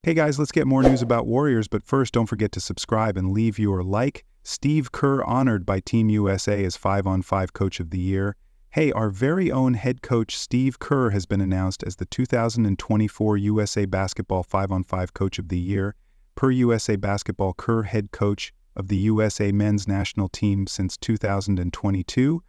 Hey guys, let's get more news about Warriors, but first don't forget to subscribe and leave your like. Steve Kerr honored by Team USA as 5-on-5 Coach of the Year. Hey, our very own head coach Steve Kerr has been announced as the 2024 USA Basketball 5-on-5 Coach of the Year. Per USA Basketball, Kerr, head coach of the USA men's national team since 2022,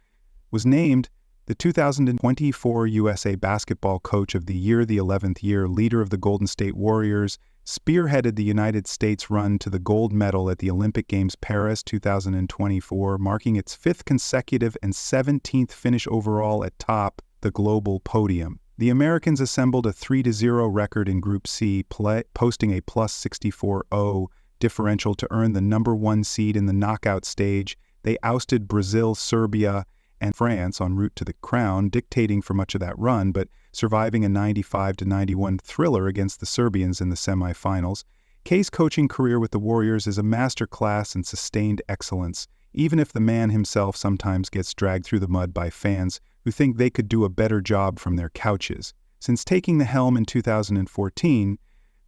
was named the 2024 USA Basketball Coach of the Year, the 11th year leader of the Golden State Warriors, spearheaded the United States' run to the gold medal at the Olympic Games Paris 2024, marking its 5th consecutive and 17th finish overall atop the global podium. The Americans assembled a 3-0 record in Group C, posting a plus 64-0 differential to earn the number 1 seed in the knockout stage. They ousted Brazil, Serbia, and France en route to the crown, dictating for much of that run, but surviving a 95-91 thriller against the Serbians in the semifinals. K's coaching career with the Warriors is a masterclass in sustained excellence, even if the man himself sometimes gets dragged through the mud by fans who think they could do a better job from their couches. Since taking the helm in 2014,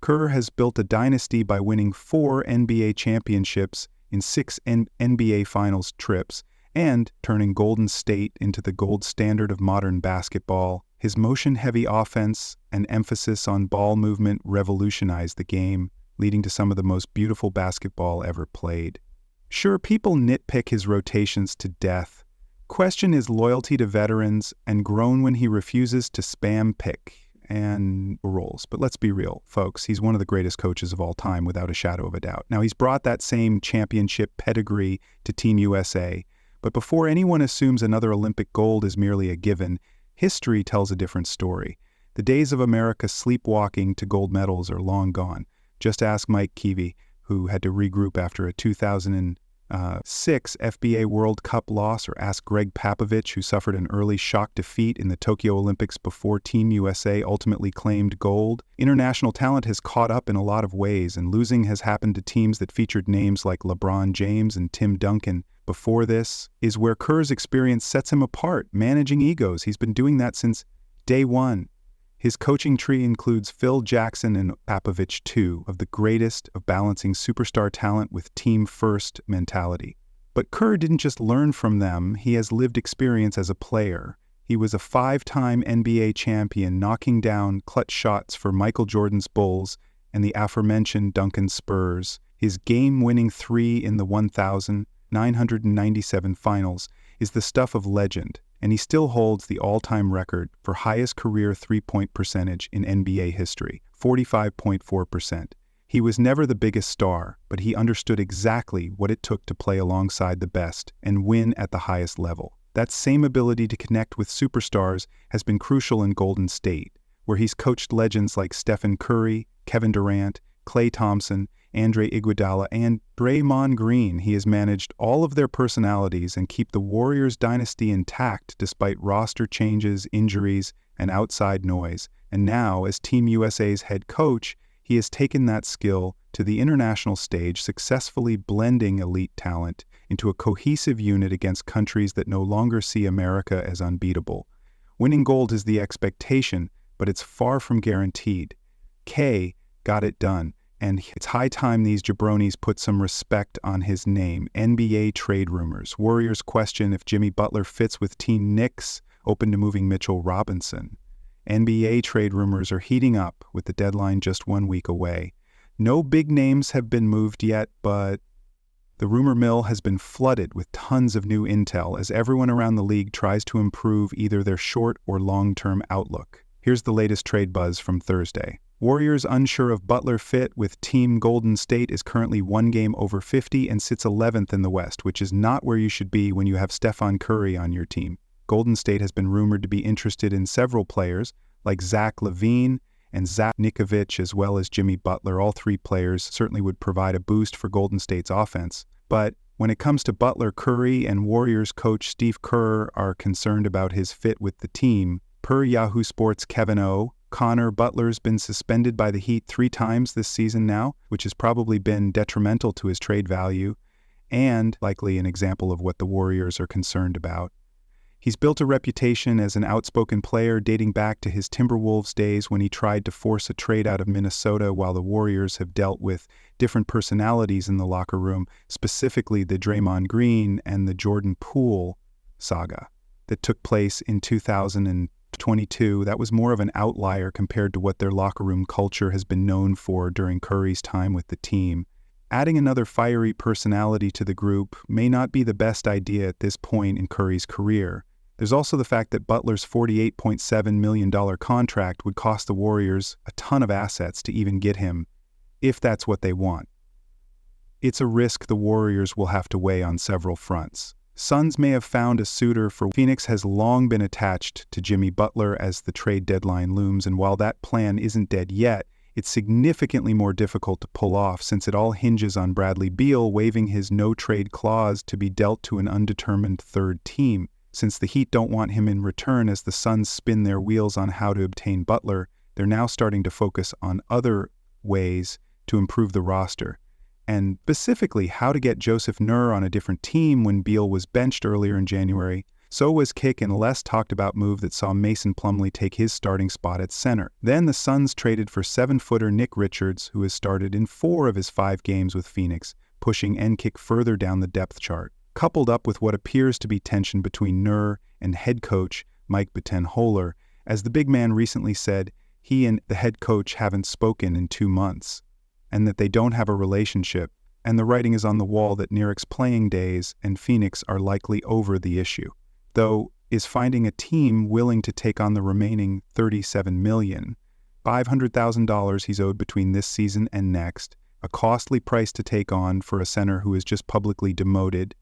Kerr has built a dynasty by winning 4 NBA championships in 6 NBA Finals trips, and turning Golden State into the gold standard of modern basketball. His motion-heavy offense and emphasis on ball movement revolutionized the game, leading to some of the most beautiful basketball ever played. Sure, people nitpick his rotations to death, question his loyalty to veterans, and groan when he refuses to spam pick and roles. But let's be real, folks, he's one of the greatest coaches of all time without a shadow of a doubt. Now, he's brought that same championship pedigree to Team USA, but before anyone assumes another Olympic gold is merely a given, history tells a different story. The days of America sleepwalking to gold medals are long gone. Just ask Mike Keevy, who had to regroup after a 2006 FBA World Cup loss, or ask Greg Popovich, who suffered an early shock defeat in the Tokyo Olympics before Team USA ultimately claimed gold. International talent has caught up in a lot of ways, and losing has happened to teams that featured names like LeBron James and Tim Duncan. Before this is where Kerr's experience sets him apart, managing egos. He's been doing that since day one. His coaching tree includes Phil Jackson and Popovich, two of the greatest of balancing superstar talent with team-first mentality. But Kerr didn't just learn from them, he has lived experience as a player. He was a 5-time NBA champion, knocking down clutch shots for Michael Jordan's Bulls and the aforementioned Duncan Spurs. His game-winning 3 in the 1,997 finals is the stuff of legend, and he still holds the all-time record for highest career three-point percentage in NBA history, 45.4%. He was never the biggest star, but he understood exactly what it took to play alongside the best and win at the highest level. That same ability to connect with superstars has been crucial in Golden State, where he's coached legends like Stephen Curry, Kevin Durant, Klay Thompson, Andre Iguodala, and Draymond Green. He has managed all of their personalities and keep the Warriors dynasty intact despite roster changes, injuries, and outside noise. And now, as Team USA's head coach, he has taken that skill to the international stage, successfully blending elite talent into a cohesive unit against countries that no longer see America as unbeatable. Winning gold is the expectation, but it's far from guaranteed. K got it done, and it's high time these jabronis put some respect on his name. NBA trade rumors. Warriors question if Jimmy Butler fits with Team Knicks, open to moving Mitchell Robinson. NBA trade rumors are heating up with the deadline just 1 week away. No big names have been moved yet, but the rumor mill has been flooded with tons of new intel as everyone around the league tries to improve either their short or long-term outlook. Here's the latest trade buzz from Thursday. Warriors unsure of Butler fit with Team Golden State is currently 1 game over 50 and sits 11th in the West, which is not where you should be when you have Stephen Curry on your team. Golden State has been rumored to be interested in several players like Zach LaVine and Zach Nikovic, as well as Jimmy Butler. All 3 players certainly would provide a boost for Golden State's offense. But when it comes to Butler, Curry and Warriors coach Steve Kerr are concerned about his fit with the team. Per Yahoo Sports' Kevin O., Connor Butler's been suspended by the Heat 3 times this season now, which has probably been detrimental to his trade value, and likely an example of what the Warriors are concerned about. He's built a reputation as an outspoken player dating back to his Timberwolves days when he tried to force a trade out of Minnesota, while the Warriors have dealt with different personalities in the locker room, specifically the Draymond Green and the Jordan Poole saga that took place in 2022. That was more of an outlier compared to what their locker room culture has been known for during Curry's time with the team. Adding another fiery personality to the group may not be the best idea at this point in Curry's career. There's also the fact that Butler's $48.7 million contract would cost the Warriors a ton of assets to even get him, if that's what they want. It's a risk the Warriors will have to weigh on several fronts. Suns may have found a suitor for Phoenix has long been attached to Jimmy Butler as the trade deadline looms, and while that plan isn't dead yet, it's significantly more difficult to pull off since it all hinges on Bradley Beal waiving his no-trade clause to be dealt to an undetermined third team. Since the Heat don't want him in return as the Suns spin their wheels on how to obtain Butler, they're now starting to focus on other ways to improve the roster, and specifically how to get Joseph Kerr on a different team when Beal was benched earlier in January. So was kick and less talked about move that saw Mason Plumlee take his starting spot at center. Then the Suns traded for 7-footer Nick Richards, who has started in 4 of his 5 games with Phoenix, pushing N-Kick further down the depth chart. Coupled up with what appears to be tension between Kerr and head coach Mike Budenholzer, as the big man recently said he and the head coach haven't spoken in 2 months, and that they don't have a relationship, and the writing is on the wall that Nurkic's playing days and Phoenix are likely over the issue. Though, is finding a team willing to take on the remaining $37,500,000 he's owed between this season and next, a costly price to take on for a center who is just publicly demoted.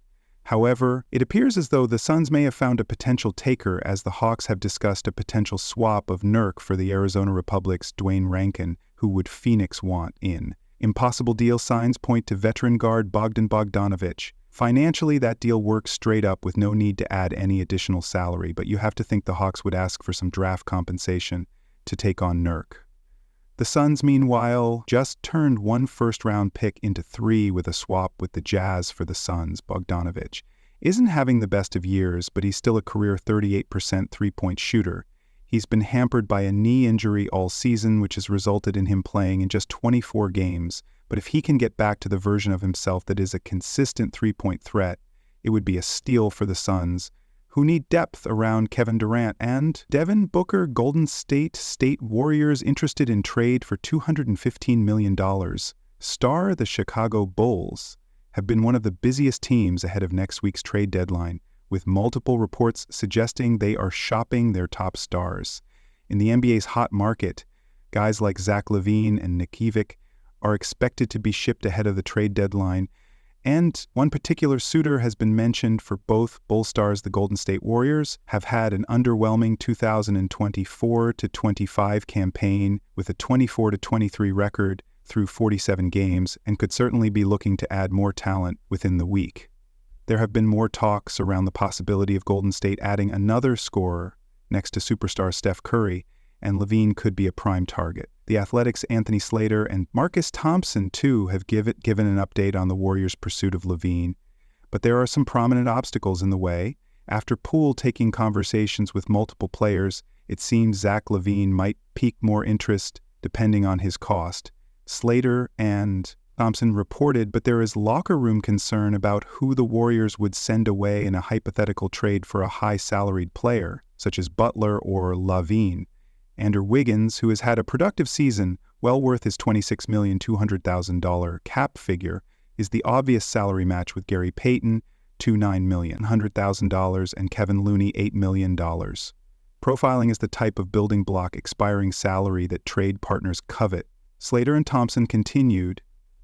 However, it appears as though the Suns may have found a potential taker, as the Hawks have discussed a potential swap of Nurk for the Arizona Republic's Dwayne Rankin, who would Phoenix want in. Impossible deal signs point to veteran guard Bogdan Bogdanović. Financially, that deal works straight up with no need to add any additional salary, but you have to think the Hawks would ask for some draft compensation to take on Nurk. The Suns, meanwhile, just turned 1 first-round pick into 3 with a swap with the Jazz for the Suns. Bogdanović isn't having the best of years, but he's still a career 38% three-point shooter. He's been hampered by a knee injury all season, which has resulted in him playing in just 24 games. But if he can get back to the version of himself that is a consistent three-point threat, it would be a steal for the Suns, who need depth around Kevin Durant and Devin Booker. Golden State Warriors interested in trade for $215 million. The Chicago Bulls have been one of the busiest teams ahead of next week's trade deadline, with multiple reports suggesting they are shopping their top stars. In the NBA's hot market, guys like Zach LaVine and Nikovic are expected to be shipped ahead of the trade deadline, and one particular suitor has been mentioned for both Bull stars. The Golden State Warriors have had an underwhelming 2024-25 campaign with a 24-23 record through 47 games, and could certainly be looking to add more talent within the week. There have been more talks around the possibility of Golden State adding another scorer next to superstar Steph Curry, and LaVine could be a prime target. The Athletic's Anthony Slater and Marcus Thompson, too, have given an update on the Warriors' pursuit of LaVine. But there are some prominent obstacles in the way. After Poole taking conversations with multiple players, it seems Zach LaVine might pique more interest depending on his cost. Slater and Thompson reported, but there is locker room concern about who the Warriors would send away in a hypothetical trade for a high-salaried player, such as Butler or LaVine. Andrew Wiggins, who has had a productive season, well worth his $26,200,000 cap figure, is the obvious salary match with Gary Payton, $29,100,000, and Kevin Looney, $8 million. Profiling is the type of building block expiring salary that trade partners covet. Slater and Thompson continued,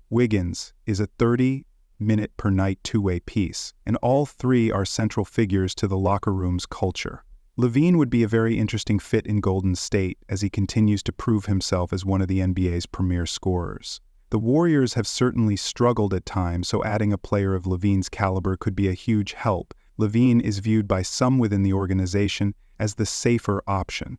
Wiggins is a 30-minute-per-night two-way piece, and all 3 are central figures to the locker room's culture. LaVine would be a very interesting fit in Golden State as he continues to prove himself as one of the NBA's premier scorers. The Warriors have certainly struggled at times, so adding a player of LaVine's caliber could be a huge help. LaVine is viewed by some within the organization as the safer option.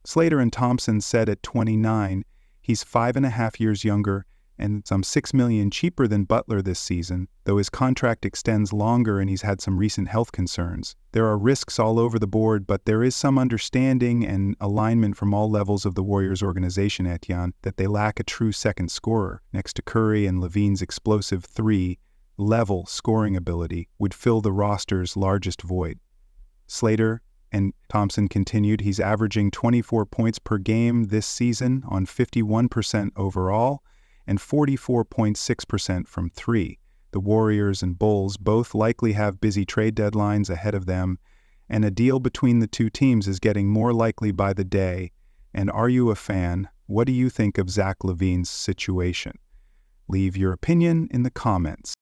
Slater and Thompson said at 29, he's 5.5 years younger and some $6 million cheaper than Butler this season, though his contract extends longer and he's had some recent health concerns. There are risks all over the board, but there is some understanding and alignment from all levels of the Warriors organization, Etienne, that they lack a true second scorer. Next to Curry and LaVine's explosive three-level scoring ability would fill the roster's largest void. Slater and Thompson continued, he's averaging 24 points per game this season on 51% overall, and 44.6% from three. The Warriors and Bulls both likely have busy trade deadlines ahead of them, and a deal between the two teams is getting more likely by the day. And are you a fan? What do you think of Zach LaVine's situation? Leave your opinion in the comments.